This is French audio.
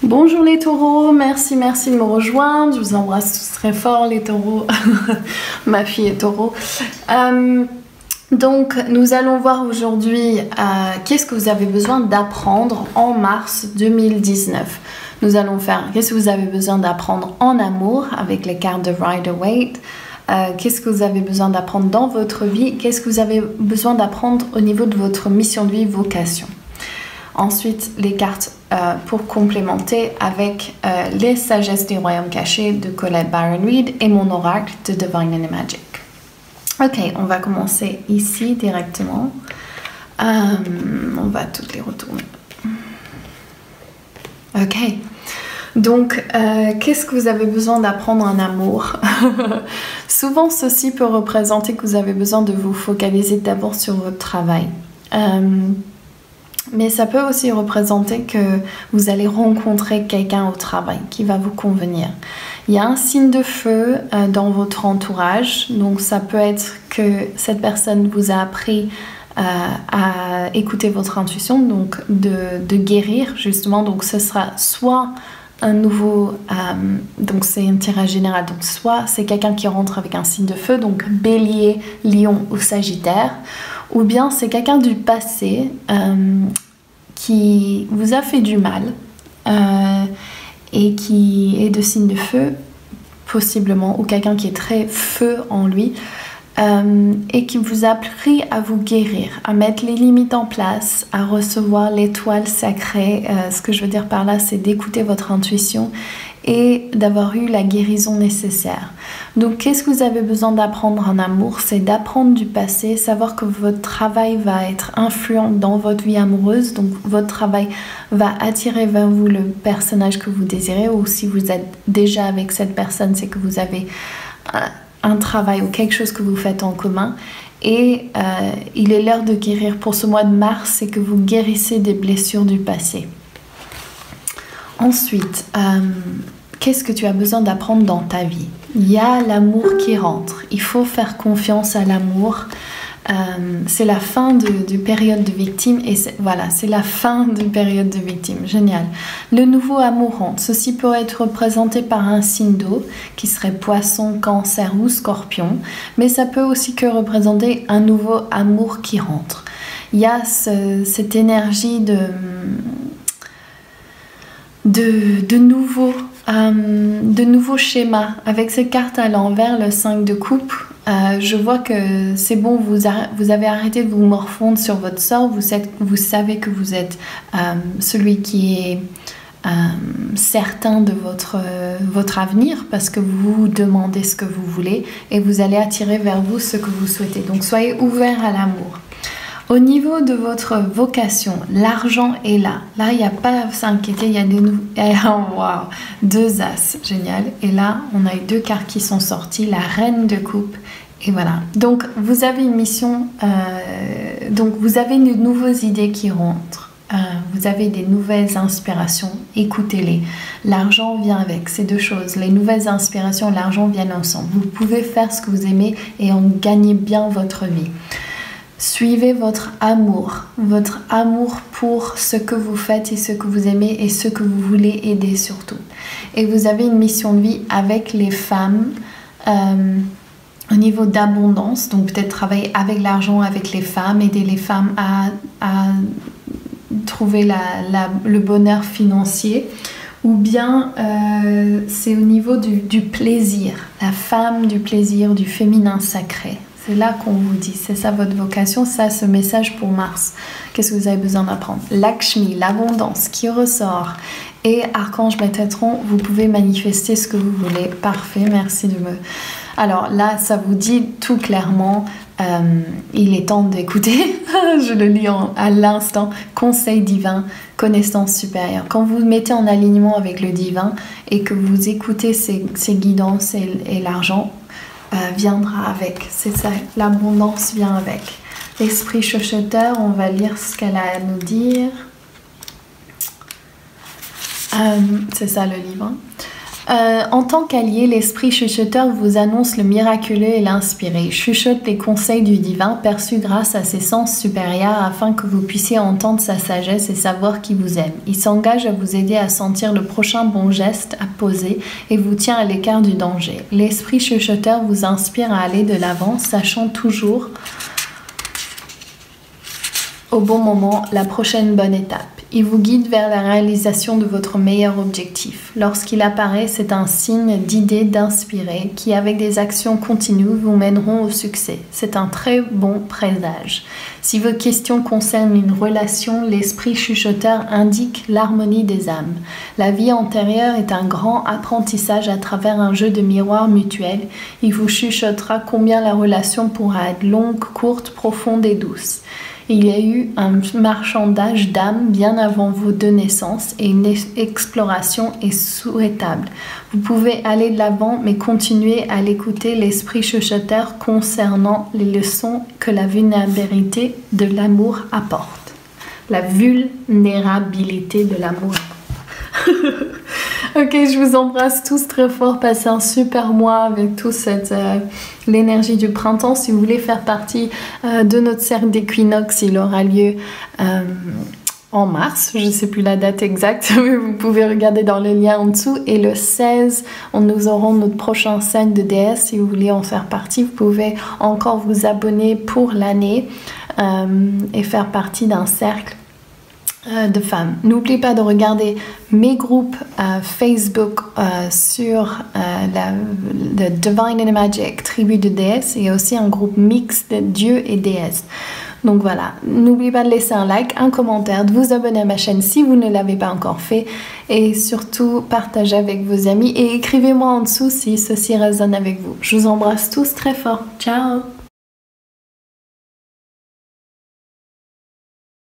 Bonjour les taureaux, merci de me rejoindre. Je vous embrasse tous très fort les taureaux. Ma fille est taureau. Donc nous allons voir aujourd'hui qu'est-ce que vous avez besoin d'apprendre en mars 2019. Nous allons faire qu'est-ce que vous avez besoin d'apprendre en amour avec les cartes de Rider-Waite. Qu'est-ce que vous avez besoin d'apprendre dans votre vie. Qu'est-ce que vous avez besoin d'apprendre au niveau de votre mission de vie, vocation. Ensuite, les cartes pour complémenter avec les sagesses des royaumes cachés de Colette Baron-Reid et mon oracle de Divine and Magic. Ok, on va commencer ici directement. On va toutes les retourner. Ok, donc qu'est-ce que vous avez besoin d'apprendre en amour? Souvent, ceci peut représenter que vous avez besoin de vous focaliser d'abord sur votre travail. Mais ça peut aussi représenter que vous allez rencontrer quelqu'un au travail qui va vous convenir. Il y a un signe de feu dans votre entourage, donc ça peut être que cette personne vous a appris à écouter votre intuition, donc de guérir justement. Donc ce sera soit un nouveau, donc c'est un tirage général, donc soit c'est quelqu'un qui rentre avec un signe de feu, donc Bélier, Lion ou Sagittaire, ou bien c'est quelqu'un du passé qui vous a fait du mal et qui est de signe de feu possiblement, ou quelqu'un qui est très feu en lui et qui vous a appris à vous guérir, à mettre les limites en place, à recevoir l'étoile sacrée. Ce que je veux dire par là, c'est d'écouter votre intuition et d'avoir eu la guérison nécessaire. Donc, qu'est-ce que vous avez besoin d'apprendre en amour? C'est d'apprendre du passé, savoir que votre travail va être influent dans votre vie amoureuse. Donc, votre travail va attirer vers vous le personnage que vous désirez, ou si vous êtes déjà avec cette personne, c'est que vous avez un travail ou quelque chose que vous faites en commun. Et il est l'heure de guérir. Pour ce mois de mars, c'est que vous guérissez des blessures du passé. Ensuite, qu'est-ce que tu as besoin d'apprendre dans ta vie? Il y a l'amour qui rentre. Il faut faire confiance à l'amour. C'est la fin de période de victime et voilà, c'est la fin de période de victime. Génial. Le nouveau amour rentre. Ceci peut être représenté par un signe d'eau qui serait poisson, cancer ou scorpion, mais ça peut aussi que représenter un nouveau amour qui rentre. Il y a cette énergie de nouveaux schémas. Avec ces cartes à l'envers, le 5 de coupe, je vois que c'est bon, vous avez arrêté de vous morfondre sur votre sort, vous savez que vous êtes celui qui est certain de votre avenir, parce que vous vous demandez ce que vous voulez et vous allez attirer vers vous ce que vous souhaitez. Donc soyez ouverts à l'amour. Au niveau de votre vocation, l'argent est là. Là, il n'y a pas à s'inquiéter, il y a des wow, 2 as, génial. Et là, on a eu 2 cartes qui sont sorties, la reine de coupe. Et voilà. Donc, vous avez une mission, donc vous avez de nouvelles idées qui rentrent. Vous avez des nouvelles inspirations, écoutez-les. L'argent vient avec, ces 2 choses. Les nouvelles inspirations et l'argent viennent ensemble. Vous pouvez faire ce que vous aimez et en gagner bien votre vie. Suivez votre amour pour ce que vous faites et ce que vous aimez et ce que vous voulez aider surtout. Et vous avez une mission de vie avec les femmes au niveau d'abondance, donc peut-être travailler avec l'argent, avec les femmes, aider les femmes à trouver le bonheur financier. Ou bien c'est au niveau du plaisir, la femme du plaisir, du féminin sacré. C'est là qu'on vous dit, c'est ça votre vocation, ça ce message pour Mars. Qu'est-ce que vous avez besoin d'apprendre? Lakshmi, l'abondance qui ressort. Et Archange Métatron, vous pouvez manifester ce que vous voulez. Parfait, merci de me... Alors là, ça vous dit tout clairement, il est temps d'écouter, je le lis à l'instant, conseil divin, connaissance supérieure. Quand vous vous mettez en alignement avec le divin et que vous écoutez ces guidances et l'argent, viendra avec, c'est ça, l'abondance vient avec. L'esprit chuchoteur, on va lire ce qu'elle a à nous dire. C'est ça le livre. En tant qu'allié, l'esprit chuchoteur vous annonce le miraculeux et l'inspiré. Il chuchote les conseils du divin perçus grâce à ses sens supérieurs afin que vous puissiez entendre sa sagesse et savoir qu'il vous aime. Il s'engage à vous aider à sentir le prochain bon geste à poser et vous tient à l'écart du danger. L'esprit chuchoteur vous inspire à aller de l'avant, sachant toujours au bon moment la prochaine bonne étape. Il vous guide vers la réalisation de votre meilleur objectif. Lorsqu'il apparaît, c'est un signe d'idée d'inspirer qui, avec des actions continues, vous mèneront au succès. C'est un très bon présage. Si vos questions concernent une relation, l'esprit chuchoteur indique l'harmonie des âmes. La vie antérieure est un grand apprentissage à travers un jeu de miroir mutuel. Il vous chuchotera combien la relation pourra être longue, courte, profonde et douce. Il y a eu un marchandage d'âmes bien avant vos deux naissances et une exploration est souhaitable. Vous pouvez aller de l'avant mais continuez à l'écouter l'esprit chuchoteur concernant les leçons que la vulnérabilité de l'amour apporte. La vulnérabilité de l'amour. Ok, je vous embrasse tous très fort. Passez un super mois avec tout l'énergie du printemps. Si vous voulez faire partie de notre cercle d'équinoxe, il aura lieu en mars. Je ne sais plus la date exacte, mais vous pouvez regarder dans le lien en dessous. Et le 16, nous aurons notre prochain cercle de déesse. Si vous voulez en faire partie, vous pouvez encore vous abonner pour l'année et faire partie d'un cercle de femmes. N'oubliez pas de regarder mes groupes Facebook sur le Divine and Magic, tribu de déesses, et aussi un groupe mixte de dieux et déesses. Donc voilà, n'oubliez pas de laisser un like, un commentaire, de vous abonner à ma chaîne si vous ne l'avez pas encore fait, et surtout partagez avec vos amis et écrivez-moi en dessous si ceci résonne avec vous. Je vous embrasse tous très fort. Ciao!